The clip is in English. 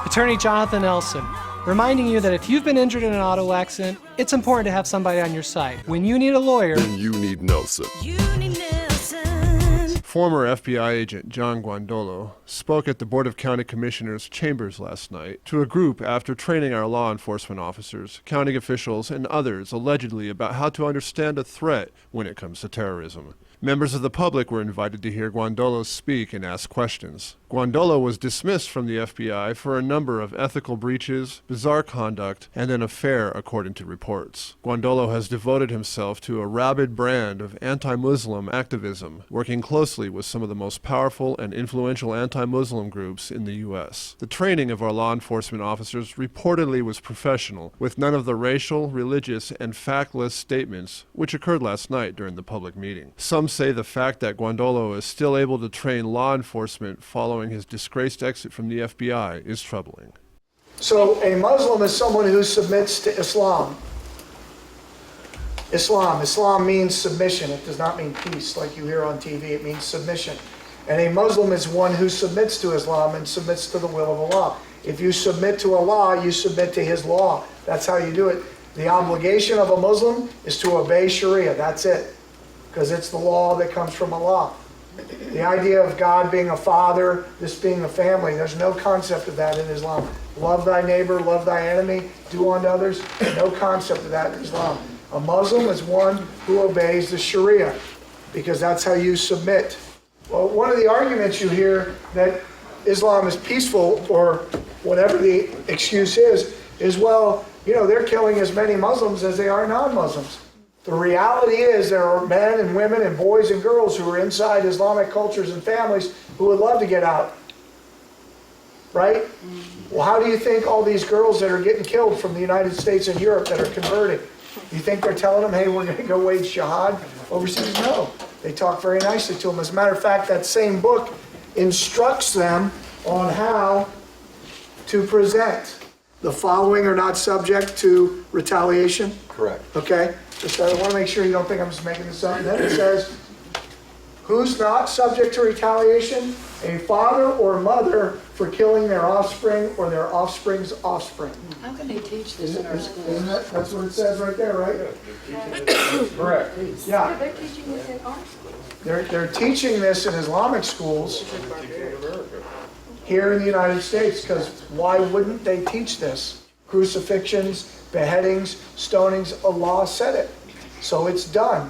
Attorney Jonathan Elson, reminding you that if you've been injured in an auto accident, it's important to have somebody on your side. When you need a lawyer, then you need Nelson. Former FBI agent John Guandolo spoke at the Board of County Commissioners' chambers last night to a group after training our law enforcement officers, county officials, and others allegedly about how to understand a threat when it comes to terrorism. Members of the public were invited to hear Guandolo speak and ask questions. Guandolo was dismissed from the FBI for a number of ethical breaches, bizarre conduct, and an affair, according to reports. Guandolo has devoted himself to a rabid brand of anti-Muslim activism, working closely with some of the most powerful and influential anti-Muslim groups in the U.S. The training of our law enforcement officers reportedly was professional, with none of the racial, religious, and factless statements which occurred last night during the public meeting. Some say the fact that Guandolo is still able to train law enforcement following his disgraced exit from the FBI is troubling. So a Muslim is someone who submits to Islam. Islam means submission. It does not mean peace like you hear on TV. It means submission. And a Muslim is one who submits to Islam and submits to the will of Allah. If you submit to Allah, you submit to His law. That's how you do it. The obligation of a Muslim is to obey Sharia. That's it. Because it's the law that comes from Allah. The idea of God being a father, this being a family, there's no concept of that in Islam. Love thy neighbor, love thy enemy, do unto others. No concept of that in Islam. A Muslim is one who obeys the Sharia, because that's how you submit. Well, one of the arguments you hear that Islam is peaceful, or whatever the excuse is, well, you know, they're killing as many Muslims as they are non-Muslims. The reality is there are men and women and boys and girls who are inside Islamic cultures and families who would love to get out. Right? Well, how do you think all these girls that are getting killed from the United States and Europe that are converting, you think they're telling them, hey, we're going to go wage jihad overseas? No. They talk very nicely to them. As a matter of fact, that same book instructs them on how to present. The following are not subject to retaliation. Correct. Okay? Just I want to make sure you don't think I'm just making this up. And then it says, who's not subject to retaliation? A father or mother for killing their offspring or their offspring's offspring. How can they teach this in our schools? Isn't that, that's what it says right there, right? Correct. Yeah. They're teaching this in our schools. They're teaching this in Islamic schools here in the United States, because why wouldn't they teach this? Crucifixions, beheadings, stonings, Allah said it. So it's done.